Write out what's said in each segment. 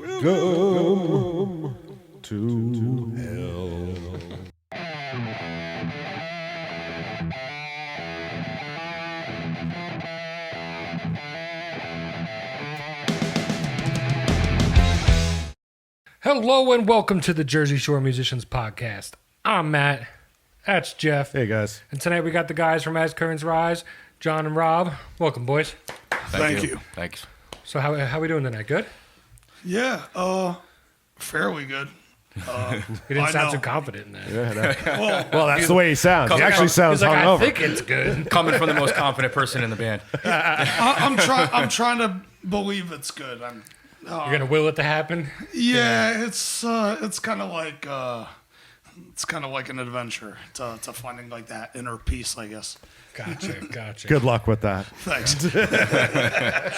Welcome to hell. Hello and welcome to the Jersey Shore Musicians Podcast. I'm Matt. That's Jeff. Hey, guys. And tonight we got the guys from As Curtains Rise, John and Rob. Welcome, boys. Thank you. Thanks. So how we doing tonight? Good? Yeah, fairly good. You didn't sound so confident in that. Well, that's the way he sounds. He actually sounds He's like, I hungover. think it's good. Coming from the most confident person in the band. I'm trying to believe it's good. You're going to will it to happen? Yeah, it's kind of like an adventure to finding like that inner peace, I guess. Gotcha. Good luck with that. Thanks.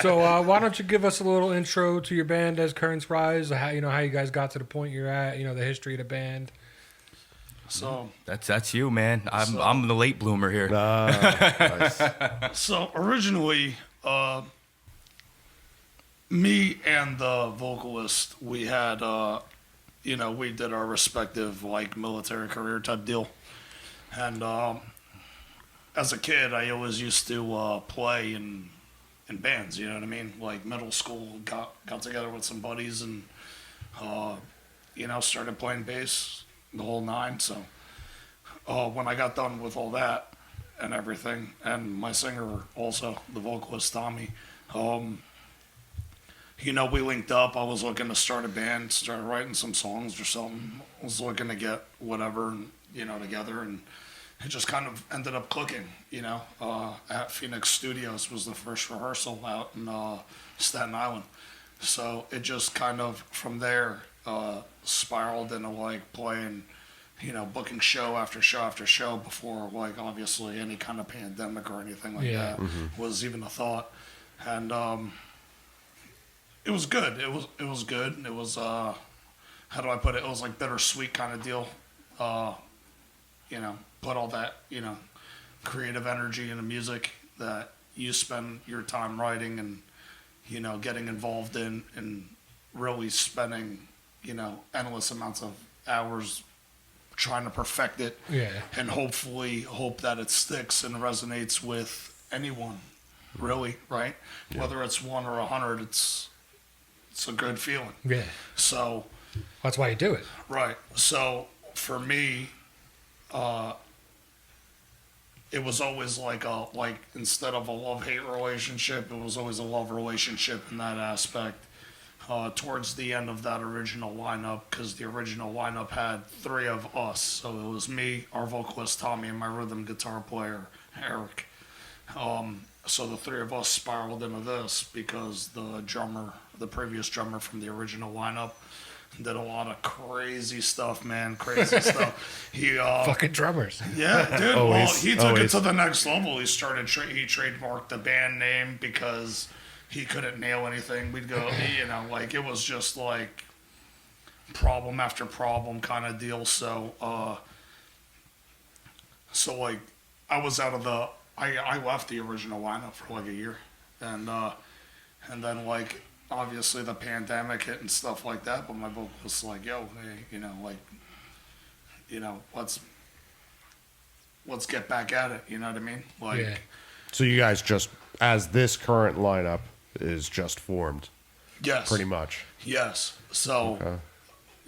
So why don't you give us a little intro to your band, As Curtains Rise, how you guys got to the point you're at, the history of the band. So That's you, man. I'm the late bloomer here. Nice. So originally, me and the vocalist, we had, we did our respective like military career type deal, and as a kid, I always used to play in bands. You know what I mean? Like middle school, got together with some buddies and started playing bass, the whole nine. So when I got done with all that and everything, and my singer also, the vocalist Tommy. We linked up. I was looking to start a band, started writing some songs or something. I was looking to get whatever, together, and it just kind of ended up clicking, at Phoenix Studios was the first rehearsal out in Staten Island. So it just kind of, from there, spiraled into, like, playing, booking show after show after show before, like, obviously any kind of pandemic or anything like that was even a thought. And, it was good. It was good. It was how do I put it? It was like bittersweet kind of deal. Put all that creative energy into music that you spend your time writing and getting involved in, and really spending endless amounts of hours trying to perfect it. Yeah. And hopefully hope that it sticks and resonates with anyone. Really, right? Yeah. Whether it's 1 or 100, it's a good feeling. Yeah. So That's why you do it. right. So for me, it was always like instead of a love-hate relationship, it was always a love relationship in that aspect. Towards the end of that original lineup, because the original lineup had 3 of us. So it was me, our vocalist Tommy, and my rhythm guitar player Eric. So the 3 of us spiraled into this because the previous drummer from the original lineup, did a lot of crazy stuff, man. Crazy stuff. He Fucking drummers. yeah, dude. Always, he took always. it to the next level. He started. He trademarked the band name because he couldn't nail anything. We'd go, it was just like problem after problem kind of deal. So, like, I was out of the. I left the original lineup for like a year, and then like obviously the pandemic hit and stuff like that. But my vocalist was like, "Yo, hey, let's get back at it." You know what I mean? Like, Yeah. So you guys just, as this current lineup is just formed, yes, pretty much. yes. So,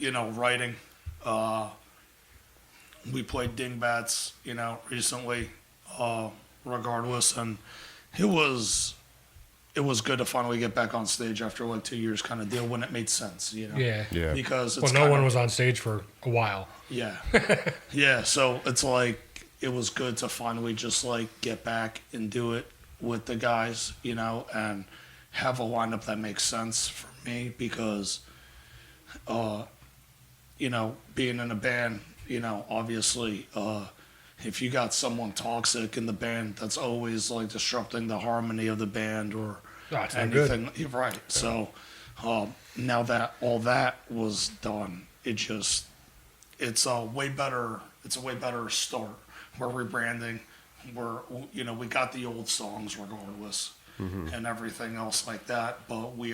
Okay. writing. We played Dingbats, recently. Regardless, and it was good to finally get back on stage after like 2 years kind of deal when it made sense, Yeah. Yeah. because it's Well, no one was on stage for a while. yeah so it's like it was good to finally just like get back and do it with the guys, and have a lineup that makes sense for me because being in a band, obviously if you got someone toxic in the band, that's always like disrupting the harmony of the band or It's not anything. Right. So now that all that was done, it's a way better start. We're rebranding. We got the old songs regardless, and everything else like that. But we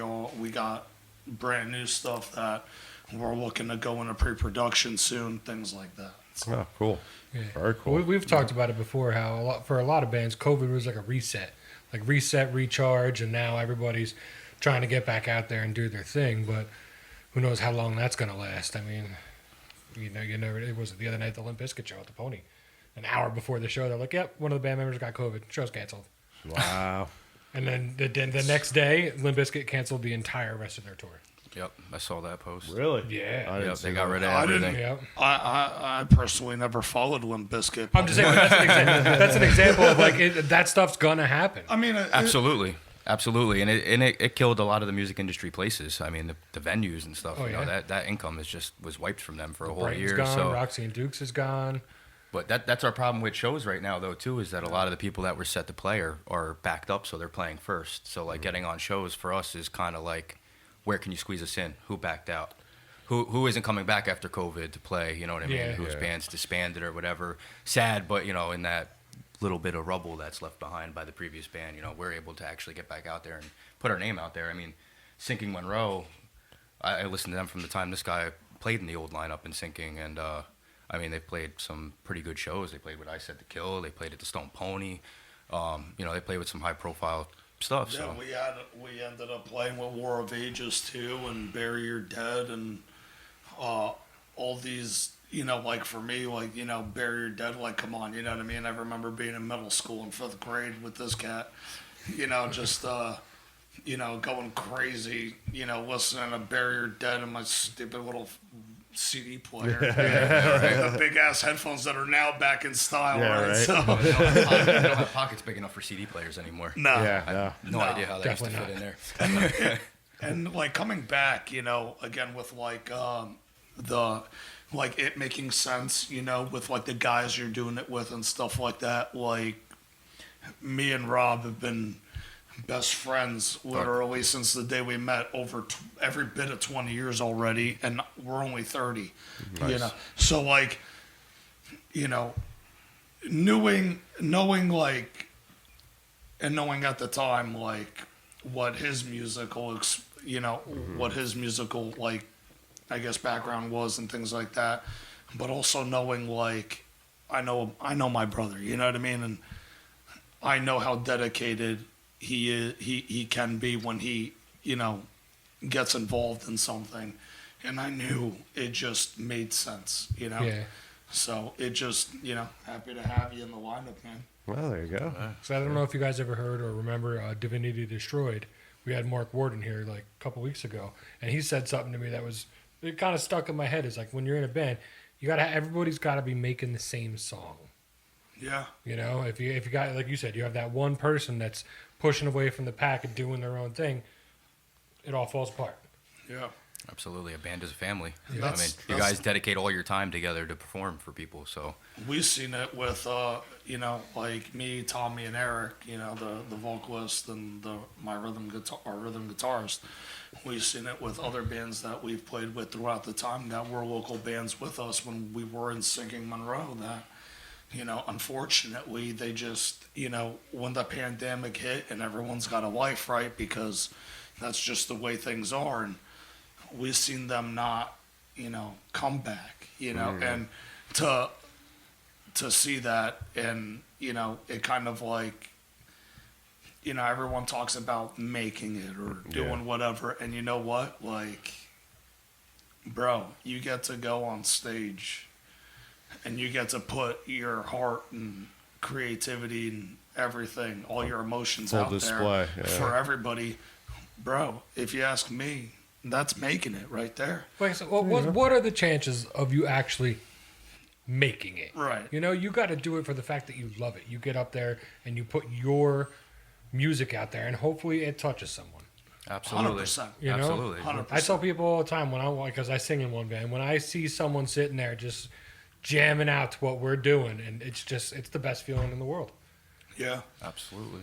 got brand new stuff that we're looking to go into pre-production soon, things like that. So, Oh, cool. Yeah. Very cool. We've talked about it before. How for a lot of bands, COVID was like a reset, recharge, and now everybody's trying to get back out there and do their thing. But who knows how long that's gonna last? I mean, you never. It was the other night at the Limp Bizkit show at the Pony. An hour before the show, they're like, "Yep, one of the band members got COVID. Show's canceled." Wow. And then the next day, Limp Bizkit canceled the entire rest of their tour. Yep, I saw that post. Really? Yeah. I didn't Yep, see they got that. rid of I didn't- everything. Yep. I personally never followed Limp Bizkit. I'm just saying that's an example of like that stuff's gonna happen. I mean, Absolutely. Absolutely, and it killed a lot of the music industry places. I mean, the venues and stuff. Oh, you know, yeah. that income was wiped from them for a whole Brighton's year. gone. So, Roxy and Dukes is gone. but that's our problem with shows right now, though. Too, is that a lot of the people that were set to play are backed up, so they're playing first. So like getting on shows for us is kind of like, where can you squeeze us in? Who backed out? Who isn't coming back after COVID to play? You know what I mean? Yeah. Whose Yeah. band's disbanded or whatever. Sad, but you know, in that little bit of rubble that's left behind by the previous band, you know, we're able to actually get back out there and put our name out there. I mean, Sinking Monroe, I listened to them from the time this guy played in the old lineup in Sinking, and I mean, they played some pretty good shows. They played with I Said to Kill. They played at the Stone Pony. You know, they played with some high profile stuff. yeah, So we ended up playing with War of Ages too, and Bury Your Dead, and all these. You know, like for me, like, you know, Bury Your Dead, like, come on, you know what I mean? I remember being in middle school in 5th grade with this cat, you know, just, you know, going crazy, you know, listening to Bury Your Dead in my stupid little CD player. The big ass headphones that are now back in style, Yeah, right? right. So, they don't have pockets big enough for CD players anymore. no. Yeah, I yeah. have no idea how that used to definitely fit in there. And like coming back, you know, again with like the like it making sense, you know, with like the guys you're doing it with and stuff like that. Like me and Rob have been best friends literally since the day we met, over every bit of 20 years already, and we're only 30. You Nice. know, so like, you know, knowing like, and knowing at the time like what his musical what his musical, like, I guess, background was and things like that, but also knowing like I know my brother, you know what I mean, and I know how dedicated he is, he can be when he, you know, gets involved in something, and I knew it just made sense, you know. Yeah. So it just, you know, happy to have you in the lineup, man. Well, there you go. So I don't know if you guys ever heard or remember Divinity Destroyed. We had Mark Warden here like a couple weeks ago, and he said something to me that was, it kind of stuck in my head. Is like, when you're in a band, everybody's got to be making the same song. Yeah. You know, if you got, like you said, you have that one person that's pushing away from the pack and doing their own thing, it all falls apart. Yeah. Absolutely, a band is a family. Yeah. I mean, That's- you that's- guys dedicate all your time together to perform for people. So We've seen it with, you know, like me, Tommy, and Eric, you know, the vocalist and our rhythm guitarist. We've seen it with other bands that we've played with throughout the time that were local bands with us when we were in Sinking Monroe, that, you know, unfortunately, they just, you know, when the pandemic hit and everyone's got a life, right, because that's just the way things are, and we've seen them not, you know, come back, you know, and to see that, and, you know, it kind of like, you know, everyone talks about making it or doing whatever, and you know what, like, bro, you get to go on stage and you get to put your heart and creativity and everything, all your emotions Full out display, there yeah. for everybody, bro. If you ask me, that's making it right there. Like, so what are the chances of you actually making it? Right. You know, you got to do it for the fact that you love it. You get up there and you put your music out there, and hopefully it touches someone. absolutely, 100%. You know? absolutely. 100%. I tell people all the time because I sing in one band, when I see someone sitting there just jamming out to what we're doing, and it's the best feeling in the world. Yeah. Absolutely.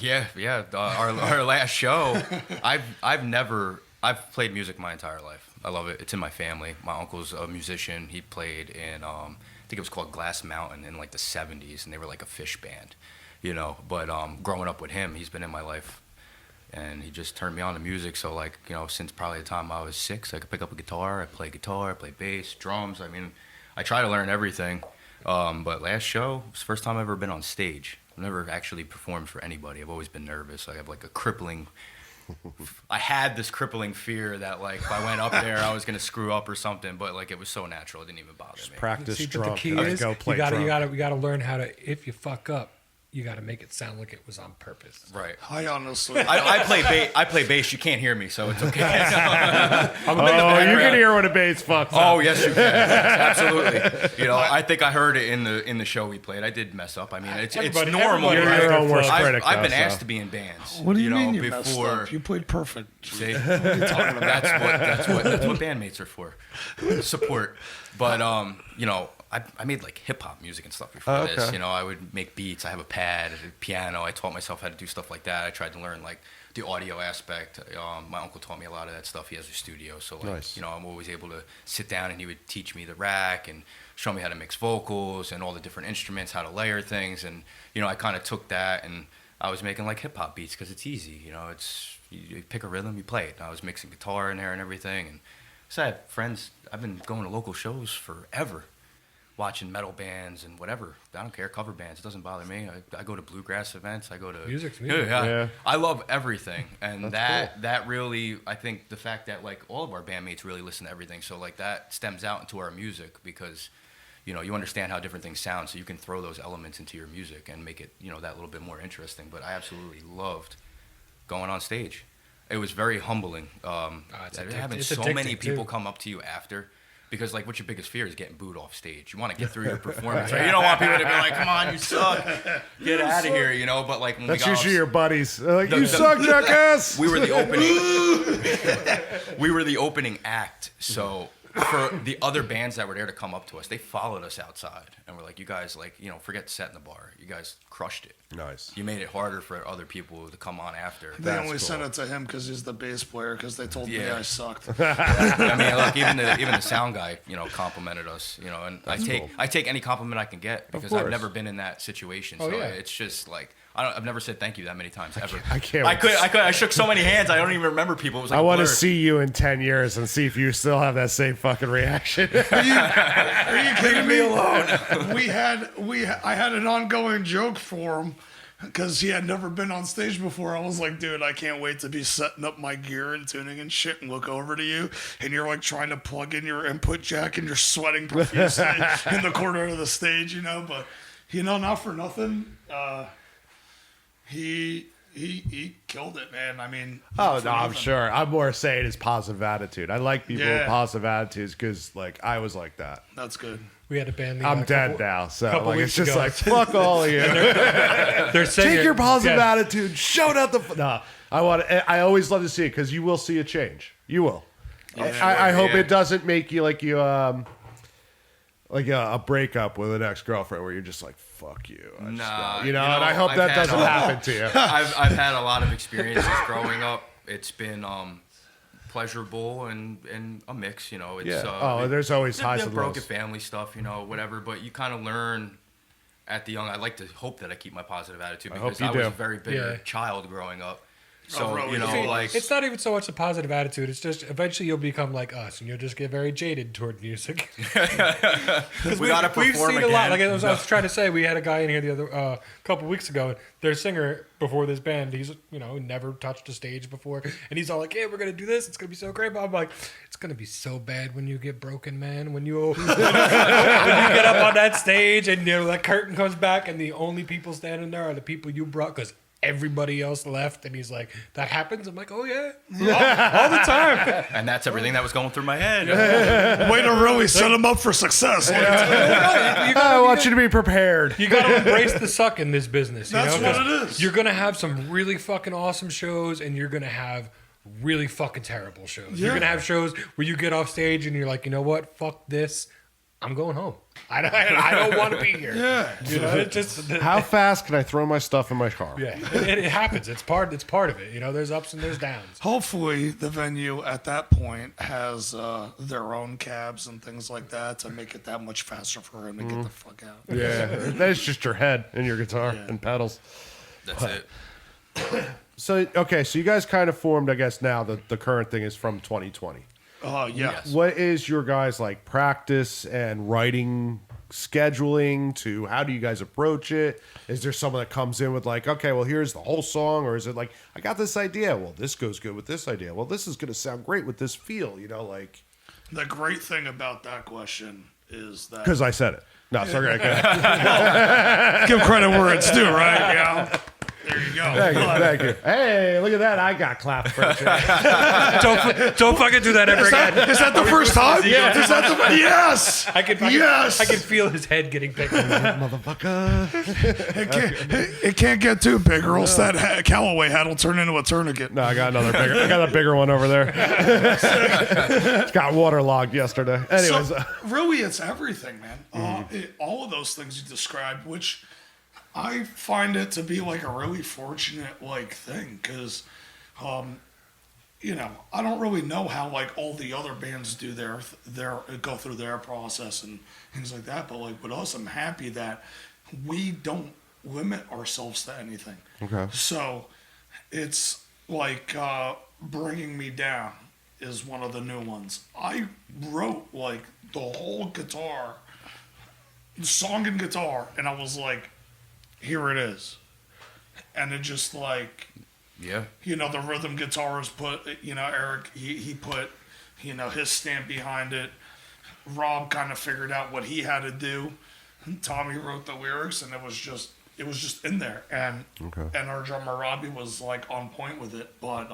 Yeah. Our last show, I've played music my entire life. I love it. It's in my family. My uncle's a musician. He played in I think it was called Glass Mountain in like the 70s, and they were like a fish band, you know. But growing up with him, he's been in my life and he just turned me on to music. So like, you know, since probably the time I was 6, I could pick up a guitar. I play guitar, I play bass, drums. I mean, I try to learn everything. But last show was the first time I've ever been on stage. I've never actually performed for anybody. I've always been nervous. I have like I had this crippling fear that like if I went up there I was gonna screw up or something, but like it was so natural it didn't even bother me. Practice See, but drunk. the key Let's is go play you drunk. gotta learn how to. If you fuck up, you gotta make it sound like it was on purpose. Right. I honestly, I play bass. You can't hear me, so it's okay. I'm Oh, you can hear when a bass fucks Oh up. yes, you can. Absolutely. You know, I think I heard it in the show we played. I did mess up. I mean, it's normal. everybody You're Right? your own worst critic, I've been though, asked so. to be in bands. what do you mean know, you messed before, up? You played perfect. See, Talking about that's what bandmates are for, support. But you know, I made like hip hop music and stuff before this. You know, I would make beats. I have a pad, a piano. I taught myself how to do stuff like that. I tried to learn like the audio aspect. My uncle taught me a lot of that stuff. He has a studio, so like Nice. you know, I'm always able to sit down and he would teach me the rack and show me how to mix vocals and all the different instruments, how to layer things. And you know, I kind of took that and I was making like hip hop beats because it's easy. You know, it's you pick a rhythm, you play it. And I was mixing guitar in there and everything. And so I had friends. I've been going to local shows forever, watching metal bands and whatever. I don't care, cover bands. It doesn't bother me. I go to bluegrass events. I go to Music's music. Yeah. I love everything, and That's that really, I think the fact that like all of our bandmates really listen to everything, so like that stems out into our music because, you know, you understand how different things sound, so you can throw those elements into your music and make it, you know, that little bit more interesting. But I absolutely loved going on stage. It was very humbling. Having it's so many addicting, people too. come up to you after. Because, like, what's your biggest fear is getting booed off stage. You want to get through your performance. Right? You don't want people to be like, come on, you suck. Get out of here, you know? But, like, when That's we got usually off, your buddies. They're like, you suck, jackass. we were the opening act. So, for the other bands that were there to come up to us, they followed us outside. And we're like, you guys, like, you know, forget setting the bar. You guys crushed it. Nice. You made it harder for other people to come on after. They That's only cool. sent it to him because he's the bass player because they told me Yeah. I sucked. I mean, look, even the sound guy, you know, complimented us, you know, and cool. I take any compliment I can get because I've course. never been in that situation. Oh, So yeah. it's just like I've never said thank you that many times ever. I can't. I shook so many hands. I don't even remember people. It was like I want to blur. see you in 10 years and see if you still have that same fucking reaction. Are you kidding me? I had an ongoing joke for him because he had never been on stage before. I was like, dude, I can't wait to be setting up my gear and tuning and shit and look over to you. And you're like trying to plug in your input jack and you're sweating profusely in the corner of the stage, you know. But, you know, not for nothing. He killed it, man. I mean, Oh, for no, I'm nothing. sure. I'm more saying his positive attitude. I like people with Yeah. positive attitudes because, like, I was like that. That's good. We had a band. the, I'm dead couple- now, so couple like it's weeks just ago. like fuck all of you. They're saying Take your positive yeah, attitude, shout out the. No, I always love to see it because you will see a change. You will. I hope yeah. it doesn't make you like you like a breakup with an ex-girlfriend where you're just like fuck you. I just Nah, don't- you know, and I hope I've that had doesn't happen to you. I've had a lot of experiences growing up. It's been pleasurable and a mix, you know. It's, Yeah. There's always highs and broken lows. family stuff, you know, whatever. But you kind of learn at the young. I like to hope that I keep my positive attitude I hope because you I was do. a very bitter Yeah. child growing up. So really? you know, See, like It's not even so much a positive attitude. It's just eventually you'll become like us, and you'll just get very jaded toward music. we gotta We've perform seen again. a lot. Like I was trying to say, we had a guy in here the other couple weeks ago. And their singer before this band, he's never touched a stage before, and he's all like, "Yeah, we're gonna do this. It's gonna be so great." But I'm like, "It's gonna be so bad when you get broken, man. When you when you get up on that stage and that curtain comes back, and the only people standing there are the people you brought because." Everybody else left, and he's like, "That happens." I'm like, "Oh yeah, all the time." and that's everything that was going through my head. Way to really set him up for success. I want you to be prepared. You got to embrace the suck in this business. You That's know? what 'Cause it is. You're gonna have some really fucking awesome shows, and you're gonna have really fucking terrible shows. You're Yeah. gonna have shows where you get off stage and you're like, you know what? Fuck this. I'm going home. I don't want to be here. Yeah. You know, it just How fast can I throw my stuff in my car? yeah, it happens. It's part of it. You know, there's ups and there's downs. Hopefully, the venue at that point has their own cabs and things like that to make it that much faster for him to get the fuck out. Yeah, that's just your head and your guitar Yeah. and pedals. That's it. So okay, so you guys kind of formed. I guess now the current thing is from 2020. Yes. What is your guys like practice and writing scheduling to? How do you guys approach it? Is there someone that comes in with like, okay, well, here's the whole song, or is it like, I got this idea, well, this goes good with this idea, well, this is going to sound great with this feel, you know, like. The great thing about that question is that Because I said it. No, sorry. Okay. give credit where it's due, right? Yeah. There you go. Thank you. Hey, look at that. I got clapped for it. Don't fucking do that ever again. Is that the first time? Yeah. Is that the yes? I can feel his head getting bigger. Motherfucker. It can't get too big, or else that Callaway hat will turn into a tournament. No, I got another bigger. I got a bigger one over there. It got waterlogged yesterday. Anyways. So, really, it's everything, man. All of those things you described, which I find it to be like a really fortunate like thing, because, you know, I don't really know how like all the other bands do their go through their process and things like that. But like with us, I'm happy that we don't limit ourselves to anything. Okay. So it's like Bringing Me Down is one of the new ones. I wrote like the whole guitar, song and guitar, and I was like, here it is. And it just like, Yeah. you know, the rhythm guitarist put, you know, Eric, he put, you know, his stamp behind it. Rob kind of figured out what he had to do. Tommy wrote the lyrics, and it was just in there. And and our drummer Robbie was like on point with it. But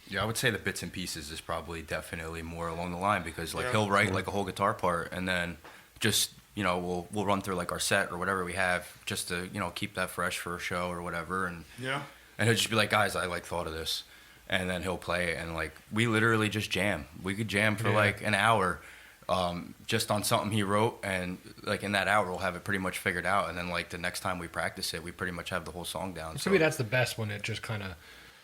Yeah, I would say the bits and pieces is probably definitely more along the line, because like Yeah. he'll write like a whole guitar part, and then just, you know, we'll run through like our set or whatever we have just to, you know, keep that fresh for a show or whatever, and yeah. he'll just be like, guys, I like thought of this, and then he'll play it, and like we literally just jam. We could jam for like an hour, just on something he wrote, and like in that hour we'll have it pretty much figured out, and then like the next time we practice it, we pretty much have the whole song down. To me, that's the best when it just kind of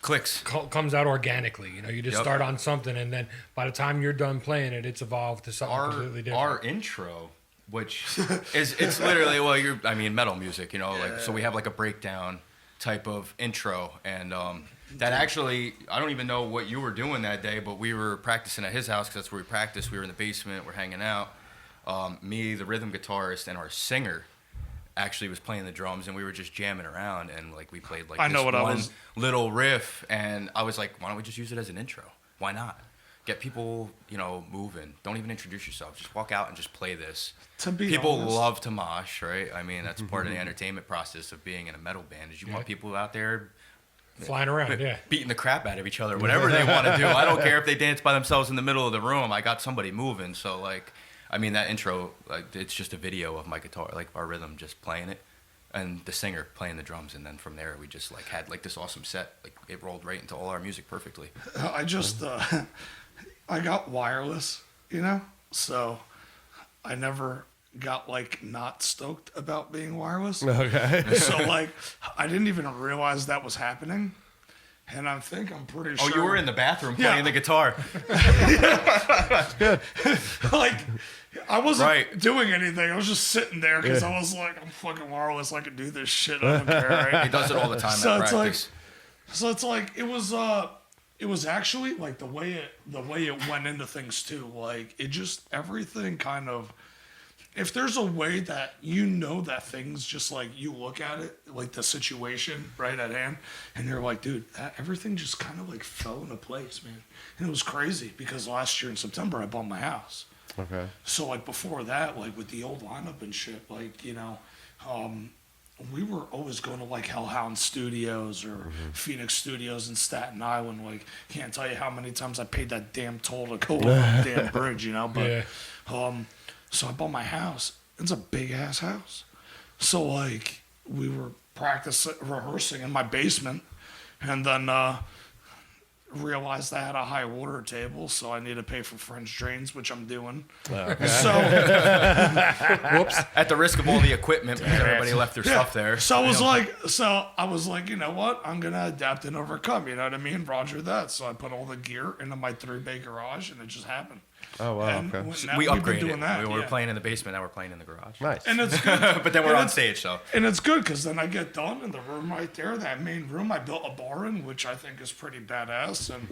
clicks. comes out organically. You know, you just Yep. start on something, and then by the time you're done playing it, it's evolved to something completely different. Our intro, which is it's literally metal music, you know, like so we have like a breakdown type of intro, and that actually I don't even know what you were doing that day, but we were practicing at his house because that's where we practiced. We were in the basement, we're hanging out. Me, the rhythm guitarist, and our singer actually was playing the drums, and we were just jamming around, and like we played like little riff, and I was like, why don't we just use it as an intro? Why not? Get people, you know, moving. Don't even introduce yourself. Just walk out and just play this. To be people honest, love to mosh, right? I mean, that's part of the entertainment process of being in a metal band. Is you want people out there Flying around, yeah. beating the crap out of each other, whatever they want to do. I don't care if they dance by themselves in the middle of the room. I got somebody moving. So like, I mean, that intro, like, it's just a video of my guitar, like our rhythm, just playing it, and the singer playing the drums, and then from there we just like had like this awesome set. Like it rolled right into all our music perfectly. I just I got wireless, you know, so I never got like not stoked about being wireless. Okay. So like I didn't even realize that was happening, and I'm pretty sure. Oh, you were in the bathroom playing the guitar. Like I wasn't Right. doing anything. I was just sitting there because I was like, I'm fucking wireless. I can do this shit. I don't care. Right? He does it all the time So at it's practice. it was actually like the way it went into things too. Like it just everything kind of. If there's a way that you know that things just like you look at it, like the situation right at hand, and you're like, dude, everything just kind of like fell into place, man. And it was crazy because last year in September I bought my house. Okay. So like before that, like with the old lineup and shit, like, you know, we were always going to like Hellhound Studios or Phoenix Studios in Staten Island. Like, can't tell you how many times I paid that damn toll to go over the damn bridge, you know. But so I bought my house. It's a big ass house. So like we were rehearsing in my basement, and then realized I had a high water table, so I need to pay for French drains, which I'm doing. Okay. So, Whoops. At the risk of all the equipment, because everybody left their stuff there. so I was like, you know what? I'm gonna adapt and overcome. You know what I mean? Roger that. So I put all the gear into my 3-bay garage, and it just happened. Oh wow. And Okay. now We we've been upgraded. doing that, We were yeah. playing in the basement. Now we're playing in the garage. Nice. And it's good. But then we're And on it's- stage, so And it's good because then I get done in the room right there, that main room. I built a bar in, which I think is pretty badass. And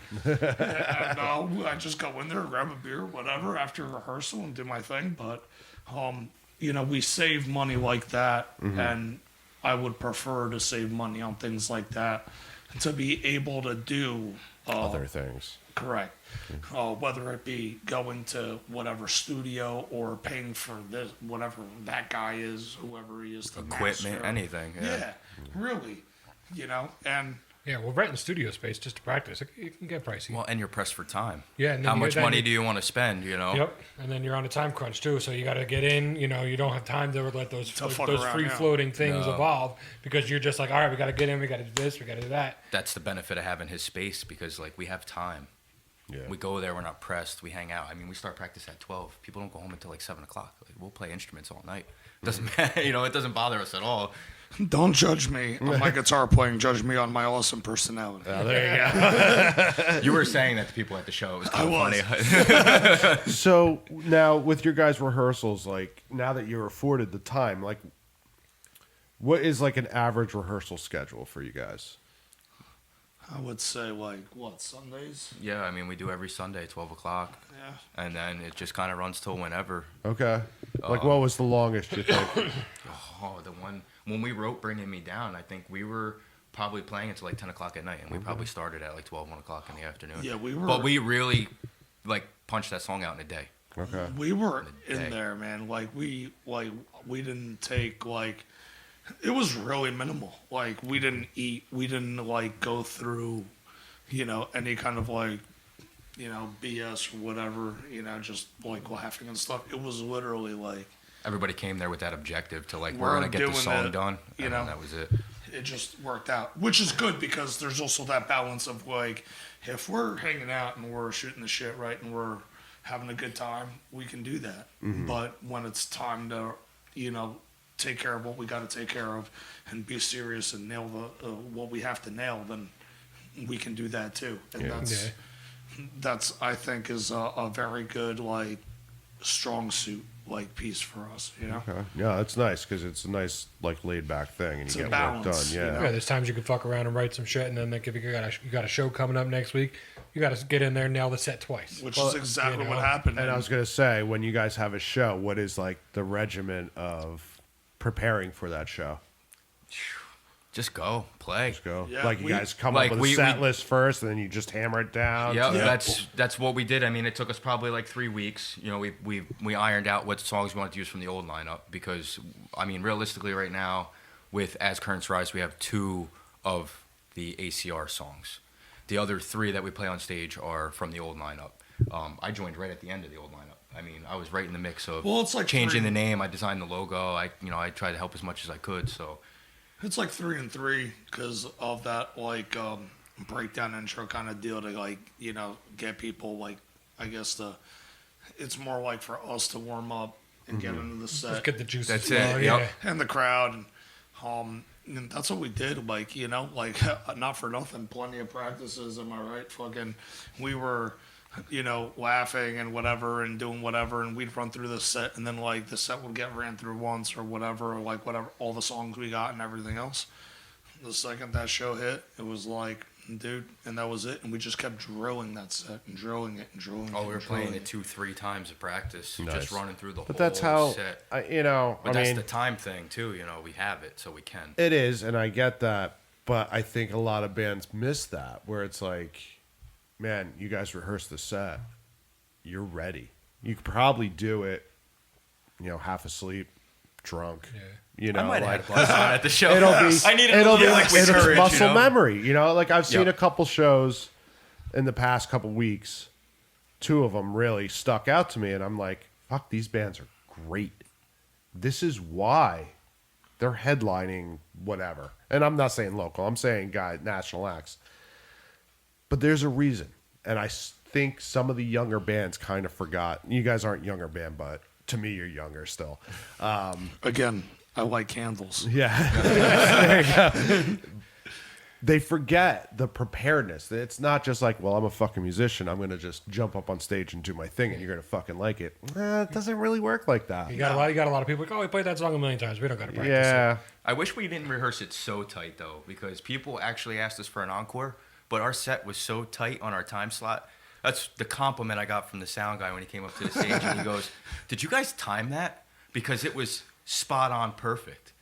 I just go in there, grab a beer, whatever, after rehearsal and do my thing. But, we save money like that. And I would prefer to save money on things like that to be able to do Other things. correct. Whether it be going to whatever studio or paying for this, whatever that guy is, whoever he is, the equipment, master. anything. Yeah. Yeah, really. And Yeah, well, renting studio space just to practice, it can get pricey. Well, and you're pressed for time. Yeah, and then How you- much then money you- do you want to spend? You know. Yep, and then you're on a time crunch too, so you got to get in. You don't have time to let those fuck those around, free yeah. floating things No. evolve because you're just like, all right, we got to get in, we got to do this, we got to do that. That's the benefit of having his space because like we have time. Yeah. We go there. We're not pressed. We hang out. I mean, we start practice at 12. People don't go home until like 7 o'clock. Like, we'll play instruments all night. Doesn't matter. It doesn't bother us at all. don't judge me on my guitar playing. Judge me on my awesome personality. Oh, there you go. You were saying that to people at the show. It was kind I of funny. So now with your guys' rehearsals, like now that you're afforded the time, like what is like an average rehearsal schedule for you guys? I would say Sundays? Yeah, I mean, we do every Sunday, 12 o'clock. Yeah. And then it just kind of runs till whenever. Okay. Like what was the longest you think? Oh, the one when we wrote "Bringing Me Down," I think we were probably playing until like 10 o'clock at night, and we probably started at like 1 o'clock in the afternoon. Yeah, we were. But we really like punched that song out in a day. Okay. We were In the in day. there, man. We didn't take it was really minimal. Like we didn't eat. We didn't go through, any kind of BS or whatever. Just laughing and stuff. It was literally Everybody came there with that objective to like, We're we're gonna get the doing song it, done, you and know. then that was it. it just worked out, which is good because there's also that balance of if we're hanging out and we're shooting the shit right and we're having a good time, we can do that. But when it's time to, take care of what we got to take care of and be serious and nail the what we have to nail, then we can do that too. And Yeah. that's I think is a very good strong suit piece for us. Okay. Yeah, that's nice because it's a nice laid back thing and It's you a get work done. balance, Yeah. Yeah, there's times you can fuck around and write some shit, and then if you got a show coming up next week, you got to get in there and nail the set twice. Which is exactly what happened. And I was gonna say, when you guys have a show, what is the regimen of preparing for that show? Just go play. Just go. Yeah, you we- guys come like, up with we- a set we- list first, and then you just hammer it down. Yeah, Yeah. that's what we did. I mean, it took us probably 3 weeks. We ironed out what songs we wanted to use from the old lineup because, I mean, realistically, right now, with As Currents Rise, we have 2 of the ACR songs. The other 3 that we play on stage are from the old lineup. I joined right at the end of the old lineup. I mean, I was right in the mix of Well, it's changing 3. the name. I designed the logo. I tried to help as much as I could. So It's 3 and 3 because of that breakdown intro kind of deal to get people I guess it's more for us to warm up and get into the Just set get the juices That's flowing. it, Yeah. yep. and the crowd and that's what we did not for nothing, plenty of practices, am I right? Fucking we were laughing and whatever and doing whatever, and we'd run through the set, and then the set would get ran through once or whatever, or whatever, all the songs we got and everything else. The second that show hit, it was dude, and that was it, and we just kept drilling that set and drilling it and drilling it. we were and playing drilling it 2-3 times at practice, Nice. just running through the But whole that's how set. I But that's mean, the time thing too. We have it, so we can. it is, and I get that, but I think a lot of bands miss that, where it's man, you guys rehearse the set, you're ready. You could probably do it, half asleep, drunk. Yeah. I might have had a glass on at the show. It'll be I needed it'll a be little liquid it's courage, muscle memory. I've seen Yep. a couple shows in the past couple weeks. 2 of them really stuck out to me, and I'm like, fuck, these bands are great. This is why they're headlining whatever. And I'm not saying local. I'm saying national acts. But there's a reason. And I think some of the younger bands kind of forgot. You guys aren't younger band, but to me, you're younger still. Again, I like candles. Yeah. There you go. They forget the preparedness. It's not just like, well, I'm a fucking musician. I'm going to just jump up on stage and do my thing and you're going to fucking like it. It doesn't really work like that. You got a lot of people like, oh, we played that song a million times. We don't got to practice Yeah. it. I wish we didn't rehearse it so tight though, because people actually asked us for an encore, but our set was so tight on our time slot. That's the compliment I got from the sound guy when he came up to the stage and he goes, "Did you guys time that? Because it was spot on perfect."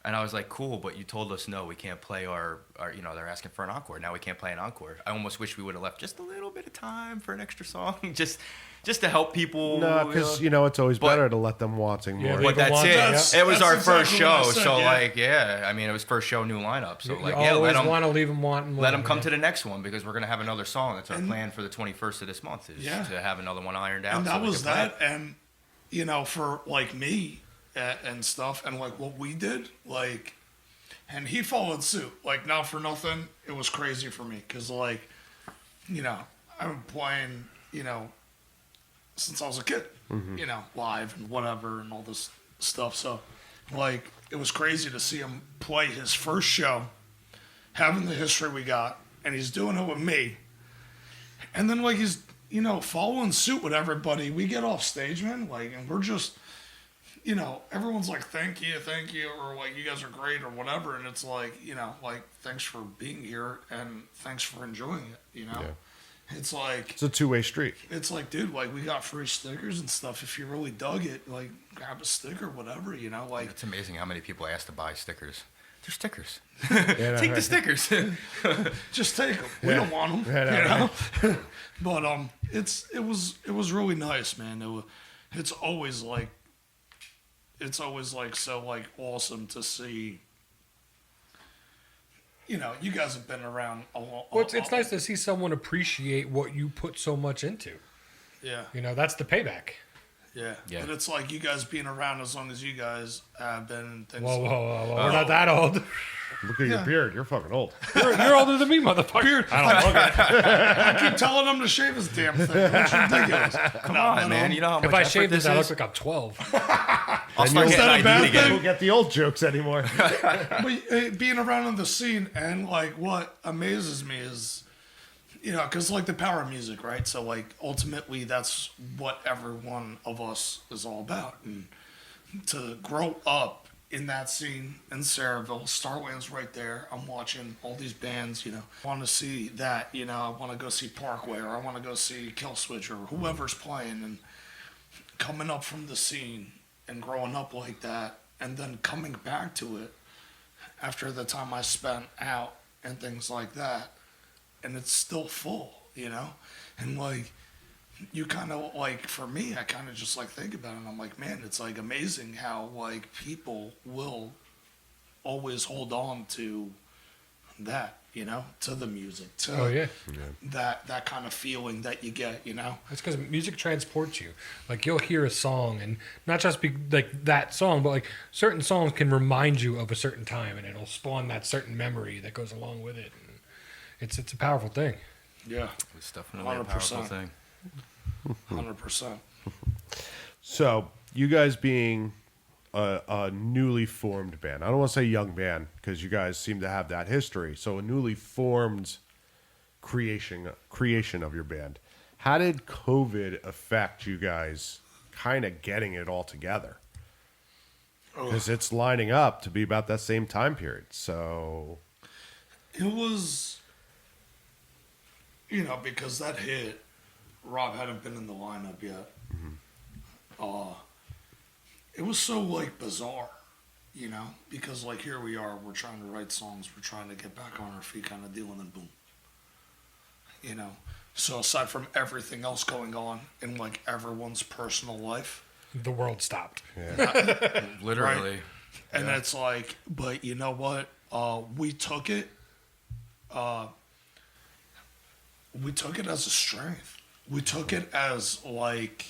And I was like, cool, but you told us no, we can't play our they're asking for an encore. Now we can't play an encore. I almost wish we would have left just a little bit of time for an extra song, just to help people. No, because, it's always better to let them wanting more. Yeah, But that's wanting, it. yeah. It was our That's first exactly what show, I said, so yeah. I mean, it was first show, new lineup. So You let always them want to leave them wanting more. let them come to the next one because we're gonna have another song. That's our plan for the 21st of this month is Yeah. to have another one ironed out. And so that we was can play that. And, for like me and stuff and like what we did, like, and he followed suit. Like, not for nothing, it was crazy for me because, like, I've been playing, since I was a kid, live and whatever and all this stuff. So, like, it was crazy to see him play his first show, having the history we got, and he's doing it with me. And then, like, he's, following suit with everybody. We get off stage, man, like, and we're just, everyone's like, thank you, or like, you guys are great, or whatever. And it's like, like, thanks for being here and thanks for enjoying it, Yeah. It's like, It's a two-way street. it's like, dude, like, we got free stickers and stuff. If you really dug it, like, grab a sticker, whatever, like. It's amazing how many people ask to buy stickers. They're stickers. Yeah, Take the right. stickers. Just take them. We Yeah. don't want them, Yeah, no, But it was really nice, man. It's always like so like awesome to see. You guys have been around a long. Well, it's nice to see someone appreciate what you put so much into. Yeah, That's the payback. yeah, Yeah. But it's like you guys being around as long as you guys have been. And things. Whoa. We're not that old. Look at your Yeah. beard. You're fucking old. You're older than me, motherfucker. I keep telling him to shave his damn thing. It's ridiculous. Come on, man. You know how much If I effort shave this, I look is? like I'm 12. I'll start Is getting that a bad ID again. thing? Don't get the old jokes anymore. But being around in the scene and like what amazes me is, because like the power of music, right? So like ultimately that's what every one of us is all about. And to grow up in that scene in Saraville, Starland's right there. I'm watching all these bands, want to see that, I want to go see Parkway or I want to go see Killswitch or whoever's playing and coming up from the scene and growing up like that and then coming back to it after the time I spent out and things like that. And it's still full, And like, you kind of like, for me, I kind of just like think about it and I'm like, man, it's like amazing how like people will always hold on to that, to the music, to Oh, yeah. that kind of feeling that you get, That's because music transports you. Like, you'll hear a song, and not just be like that song, but like certain songs can remind you of a certain time, and it'll spawn that certain memory that goes along with it. And it's a powerful thing. Yeah, It's definitely a powerful 100%. thing. 100%. So, you guys being a newly formed band, I don't want to say young band because you guys seem to have that history. So, a newly formed creation of your band. How did COVID affect you guys kind of getting it all together? Because it's lining up to be about that same time period. So, It was, because that hit, Rob hadn't been in the lineup yet. It was so like bizarre, because like here we are, we're trying to write songs, we're trying to get back on our feet, kind of deal, and then boom. So aside from everything else going on in like everyone's personal life, The world stopped. Literally. Right. And it's like, but you know what? We took it as a strength. We took it as like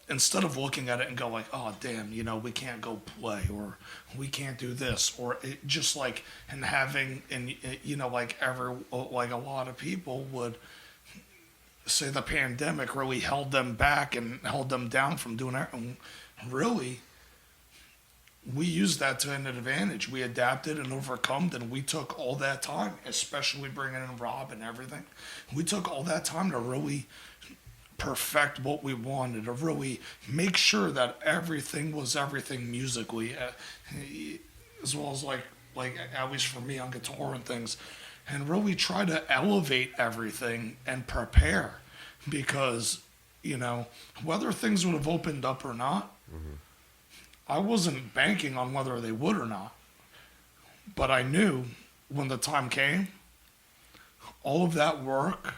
instead of looking at it and go like, oh damn, we can't go play, or we can't do this, or it just like, and having, and like like a lot of people would say the pandemic really held them back and held them down from doing that. And really, we used that to an advantage. We adapted and overcome, and we took all that time, especially bringing in Rob and everything. We took all that time to really perfect what we wanted, to really make sure that everything was everything musically, as well as like at least for me on guitar and things, and really try to elevate everything and prepare, because whether things would have opened up or not, I wasn't banking on whether they would or not, but I knew when the time came, all of that work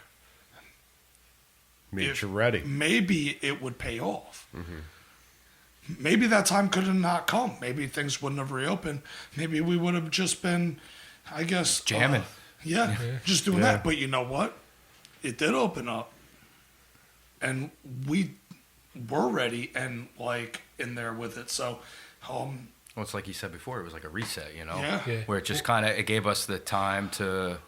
Made you ready. maybe it would pay off. Maybe that time could have not come. Maybe things wouldn't have reopened. Maybe we would have just been, I guess, Jamming. Just doing that. But you know what? It did open up, and we were ready and like in there with it. So, Well, it's like you said before, it was like a reset, Yeah. where it just kind of, it gave us the time to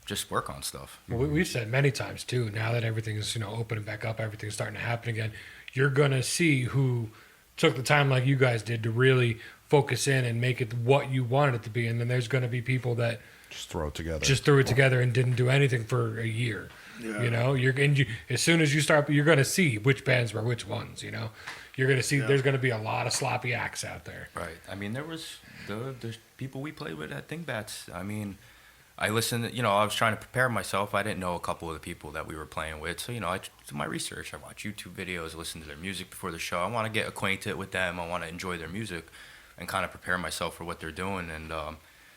just work on stuff. Well, we've said many times too. Now that everything's opening back up, everything's starting to happen again. You're gonna see who took the time like you guys did to really focus in and make it what you wanted it to be, and then there's gonna be people that Just throw it together. just threw it together and didn't do anything for a year. Yeah. As soon as you start, you're gonna see which bands were which ones. You're gonna see there's gonna be a lot of sloppy acts out there. Right. I mean, there was the people we played with at Thingbats. I mean, I listened, I was trying to prepare myself. I didn't know a couple of the people that we were playing with. So, I did my research. I watch YouTube videos, listen to their music before the show. I want to get acquainted with them. I want to enjoy their music and kind of prepare myself for what they're doing. And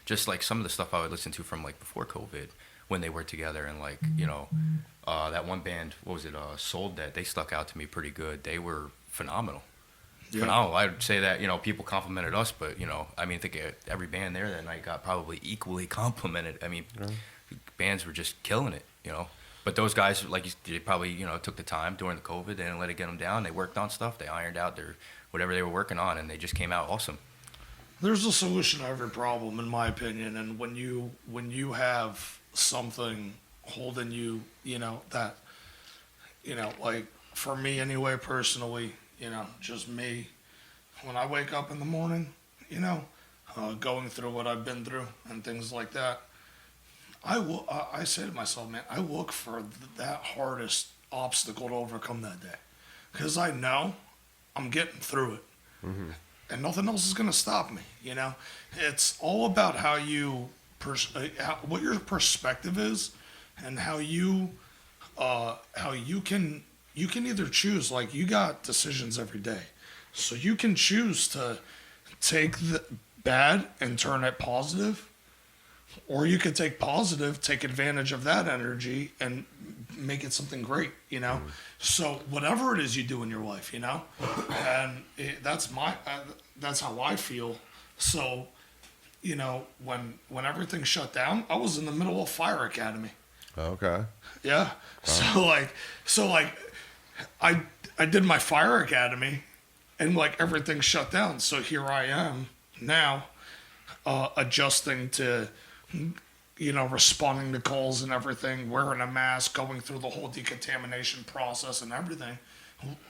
just like some of the stuff I would listen to from like before COVID when they were together. And like, that one band, what was it, Sold That, they stuck out to me pretty good. They were phenomenal. Yeah. Phenomenal. I'd say that, people complimented us, but, I think every band there that night got probably equally complimented. I mean, bands were just killing it, But those guys, like, they probably, took the time during the COVID. They didn't let it get them down. They worked on stuff. They ironed out whatever they were working on, and they just came out awesome. There's a solution to every problem, in my opinion. And when you have something holding you, that, like for me anyway, personally, just me, when I wake up in the morning, going through what I've been through and things like that, I say to myself, man, I look for that hardest obstacle to overcome that day, because I know I'm getting through it, and nothing else is going to stop me. It's all about how you what your perspective is, and how you can either choose, like, you got decisions every day, so you can choose to take the bad and turn it positive, or you could take positive, take advantage of that energy and make it something great, So whatever it is you do in your life, and that's how I feel. So, when everything shut down, I was in the middle of Fire Academy. Okay. Yeah. So like I did my Fire Academy, and like everything shut down. So here I am now, adjusting to, responding to calls and everything, wearing a mask, going through the whole decontamination process and everything.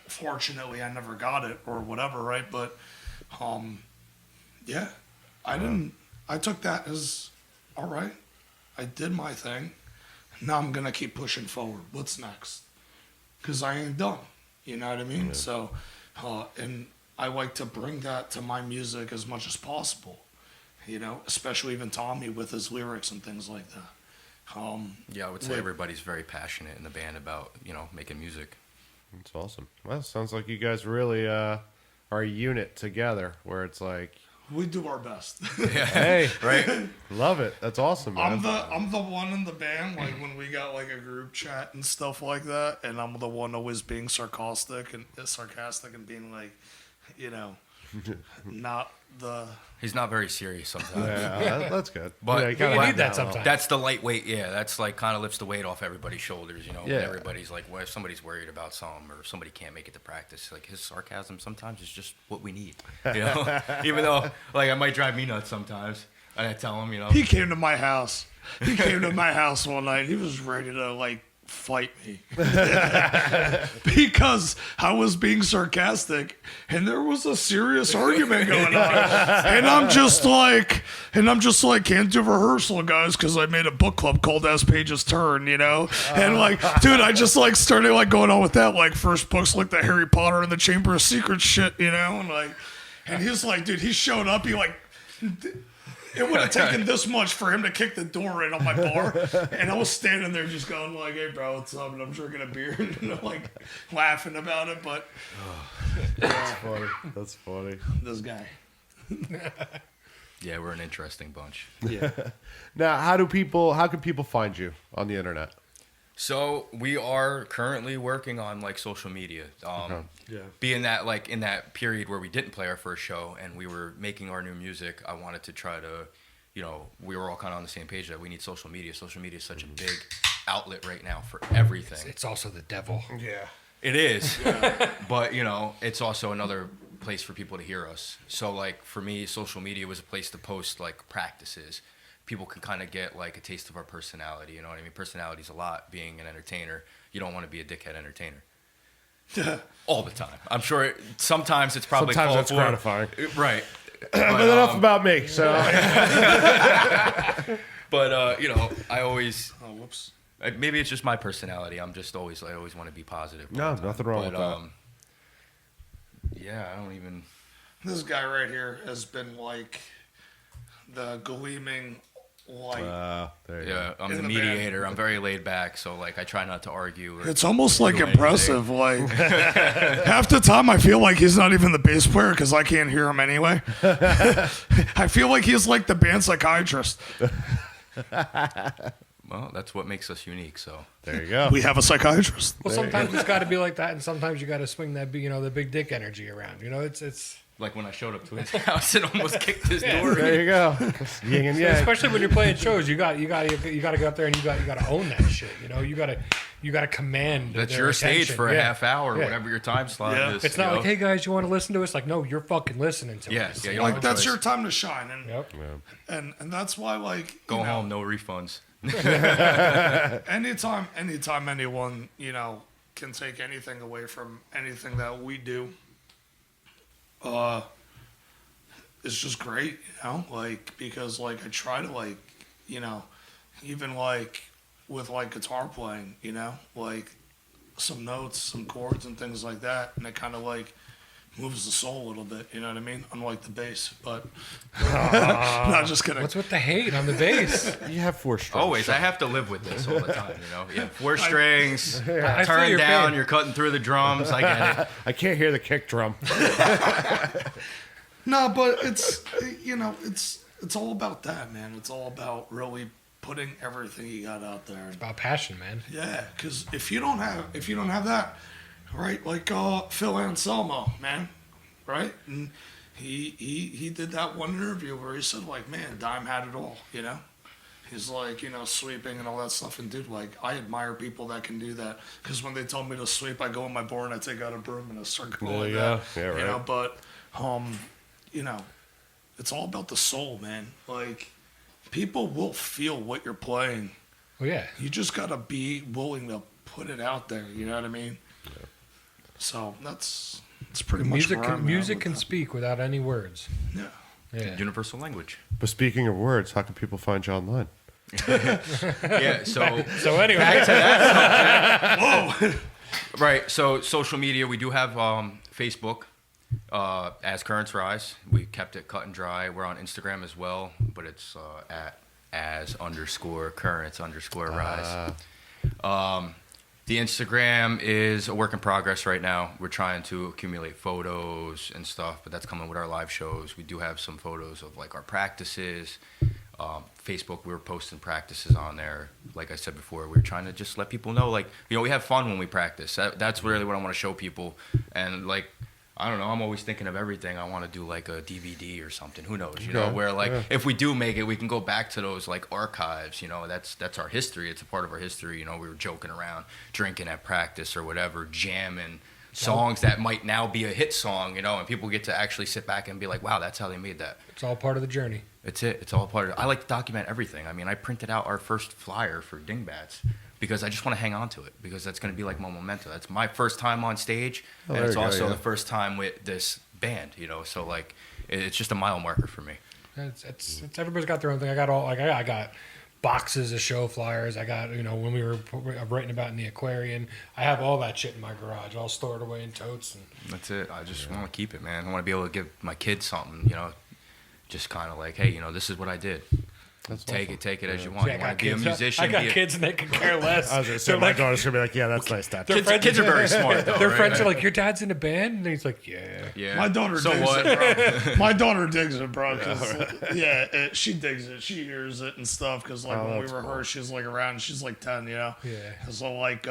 Fortunately, I never got it or whatever, right? But, yeah, I took that as, all right, I did my thing. Now I'm going to keep pushing forward. What's next? Because I ain't done. You know what I mean? Yeah. So, and I like to bring that to my music as much as possible. Especially even Tommy with his lyrics and things like that. Yeah, I would say everybody's very passionate in the band about, making music. That's awesome. Well, it sounds like you guys really are a unit together, where it's like, we do our best. Hey, right? Love it. That's awesome, man. I'm the one in the band, like when we got like a group chat and stuff like that, and I'm the one always being sarcastic and being like, not the. He's not very serious sometimes. Yeah, that's good. But yeah, You kinda need lighten that down a little. sometimes. That's the lightweight, yeah. That's like kind of lifts the weight off everybody's shoulders, you know. Yeah. When everybody's like, well, if somebody's worried about something or somebody can't make it to practice, like his sarcasm sometimes is just what we need, you know. Even though, like, it might drive me nuts sometimes, and I tell him, you know, He came to my house. He came to my house one night. He was ready to like fight me because I was being sarcastic and there was a serious argument going on. And I'm just like, can't do rehearsal, guys, because I made a book club called As Pages Turn, you know? And like, dude, I just like started like going on with that, like first books like the Harry Potter and the Chamber of Secrets shit, you know? And like, and he's like, dude, he showed up, he like, it would have taken this much for him to kick the door in on my bar, and I was standing there just going like, "Hey, bro, what's up?" And I'm drinking a beer and like laughing about it. But That's funny. That's funny. this guy, yeah, we're an interesting bunch. Now, how can people find you on the internet? So we are currently working on like social media. Being that like in that period where we didn't play our first show and we were making our new music, I wanted to try to, you know, we were all kind of on the same page that we need social media. Social media is such a big outlet right now for everything. It's also the devil. Yeah. It is, but you know, it's also another place for people to hear us. So like for me, social media was a place to post like practices. People can kind of get like a taste of our personality. You know what I mean? Personality's a lot. Being an entertainer, you don't want to be a dickhead entertainer all the time. I'm sure sometimes it's probably Sometimes called that's for. gratifying. Right? But enough about me. So You know, I always oh whoops, maybe it's just my personality. I always want to be positive. no, nothing wrong with that. Yeah, I don't even. this guy right here has been like the gleaming light. There you go. Yeah, I'm In the the mediator. I'm very laid back, so like I try not to argue. Or It's almost like do anything. impressive. Like half the time, I feel like he's not even the bass player because I can't hear him anyway. I feel like he's like the band psychiatrist. Well, that's what makes us unique. So There you go. We have a psychiatrist. Well, sometimes it's got to be like that, and sometimes you got to swing that, you know, the big dick energy around. You know, it's. like when I showed up to his house and almost kicked his door. There you go. Yin and yang. Especially when you're playing shows, you got to go up there and you got to own that shit. You know, you got to command. That's their your stage attention. for a Yeah. half hour, Yeah. whatever your time slot Yeah. is. It's you not know? like, hey guys, you want to listen to us? Like, no, you're fucking listening to Yeah, us. yeah, you know? don't Like that's choice. your time to shine, and Yep. and that's why like Go you know, home, no refunds. anytime anyone you know can take anything away from anything that we do, it's just great, you know, like because like I try to like you know even like with like guitar playing, you know, like some notes, some chords and things like that, and it kind of like moves the soul a little bit, you know what I mean? Unlike the bass, but not just kidding. What's with the hate on the bass? You have 4 strings. Always, I have to live with this all the time. You know, yeah, 4 strings, I feel turn your down, pain. you're cutting through the drums. I get it. I can't hear the kick drum. No, but it's you know it's all about that, man. It's all about really putting everything you got out there. About passion, man. Yeah, because if you don't have that, right? Like Phil Anselmo, man, right? And he did that one interview where he said like, man, Dime had it all, you know. He's like, you know, sweeping and all that stuff. And dude, like, I admire people that can do that. Because when they tell me to sweep, I go on my board and I take out a broom and I start going like that. Yeah, right. You know, but you know, it's all about the soul, man. Like, people will feel what you're playing. Well, yeah. You just gotta be willing to put it out there. You know what I mean? Yeah. So that's pretty much Music. where I'm at Music with can that. speak without any words. Yeah. Yeah. Universal language. But speaking of words, how can people find you online? Yeah. So So anyway, back to that subject. Whoa. Right. So social media, we do have Facebook. As Currents Rise, we kept it cut and dry. We're on Instagram as well, but it's at as_currents_rise. The Instagram is a work in progress right now. We're trying to accumulate photos and stuff, but that's coming with our live shows. We do have some photos of like our practices. Facebook, we were posting practices on there. Like I said before, we were trying to just let people know, like, you know, we have fun when we practice. That's really what I want to show people. And like, I don't know. I'm always thinking of everything. I want to do like a DVD or something. Who knows? You Okay. know, where like Yeah. if we do make it, we can go back to those like archives. You know, that's our history. It's a part of our history. You know, we were joking around, drinking at practice or whatever, jamming songs that might now be a hit song. You know, and people get to actually sit back and be like, wow, that's how they made that. It's all part of the journey. It's it. It's all part of it. I like to document everything. I mean, I printed out our first flyer for Dingbats because I just want to hang on to it because that's going to be like my memento. That's my first time on stage, Oh, and there it's you go, also yeah. the first time with this band, you know. So like, it's just a mile marker for me. It's everybody's got their own thing. I got all like I got boxes of show flyers. I got when we were writing about in the Aquarian. I have all that shit in my garage, all stored away in totes. And That's it. I just want to keep it, man. I want to be able to give my kids something, you know, just kind of like, hey, you know, this is what I did. That's Take awesome. it as you want. yeah, I You want got to be a kids. musician? I got be a- kids and they could care less. I was gonna say, They're my like- daughter's gonna be like, yeah, that's nice, Dad. Their Kids are very smart, though. Their right? friends are like, your dad's in a band, and he's like, yeah. yeah. My daughter So digs what? it, bro. My daughter digs it, bro. She digs it. She hears it and stuff. Because like when we that's rehearse, she's like around. She's like 10, you know. Yeah. So like,